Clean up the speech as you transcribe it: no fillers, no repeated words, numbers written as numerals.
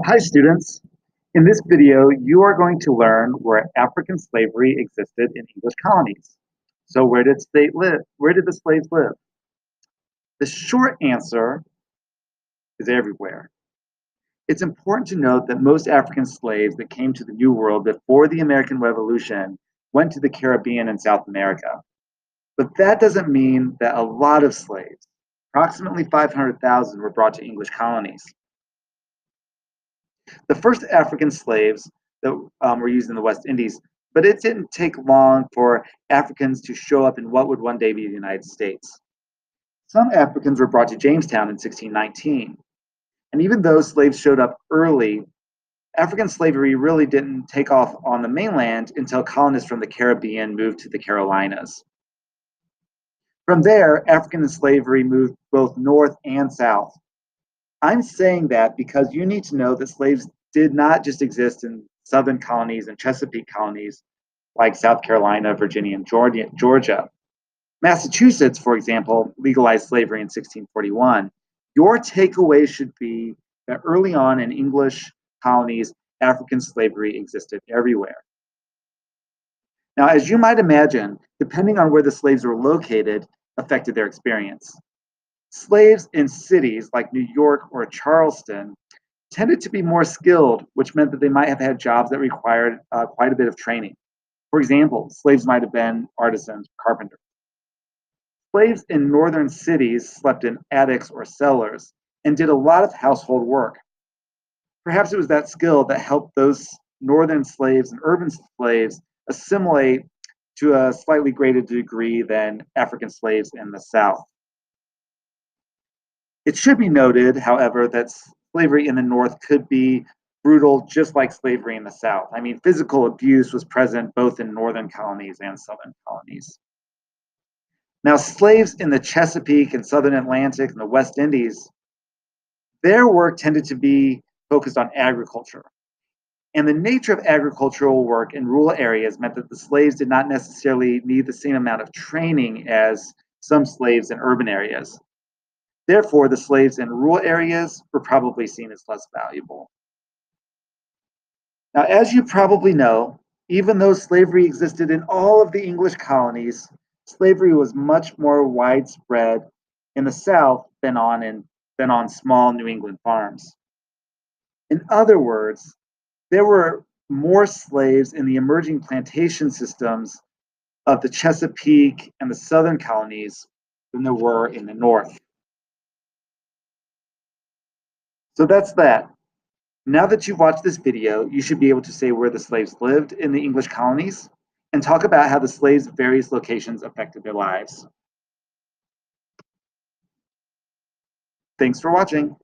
Hi students, in this video you are going to learn where African slavery existed in English colonies. So where did they live? Where did the slaves live? The short answer is everywhere. It's important to note that most African slaves that came to the New World before the American Revolution went to the Caribbean and South America. But that doesn't mean that a lot of slaves, approximately 500,000, were brought to English colonies. The first African slaves that were used in the West Indies, but it didn't take long for Africans to show up in what would one day be the United States. Some Africans were brought to Jamestown in 1619, and even though slaves showed up early, African slavery really didn't take off on the mainland until colonists from the Caribbean moved to the Carolinas. From there, African slavery moved both north and south. I'm saying that because you need to know that slaves did not just exist in southern colonies and Chesapeake colonies like South Carolina, Virginia, and Georgia. Massachusetts, for example, legalized slavery in 1641. Your takeaway should be that early on in English colonies, African slavery existed everywhere. Now, as you might imagine, depending on where the slaves were located affected their experience. Slaves in cities like New York or Charleston tended to be more skilled, which meant that they might have had jobs that required quite a bit of training. For example, slaves might have been artisans, carpenters. Slaves in northern cities slept in attics or cellars and did a lot of household work. Perhaps it was that skill that helped those northern slaves and urban slaves assimilate to a slightly greater degree than African slaves in the South. It should be noted, however, that slavery in the North could be brutal just like slavery in the South. I mean, physical abuse was present both in northern colonies and southern colonies. Now, slaves in the Chesapeake and Southern Atlantic and the West Indies, their work tended to be focused on agriculture. And the nature of agricultural work in rural areas meant that the slaves did not necessarily need the same amount of training as some slaves in urban areas. Therefore, the slaves in rural areas were probably seen as less valuable. Now, as you probably know, even though slavery existed in all of the English colonies, slavery was much more widespread in the South than on small New England farms. In other words, there were more slaves in the emerging plantation systems of the Chesapeake and the Southern colonies than there were in the North. So that's that. Now that you've watched this video, you should be able to say where the slaves lived in the English colonies and talk about how the slaves' various locations affected their lives. Thanks for watching.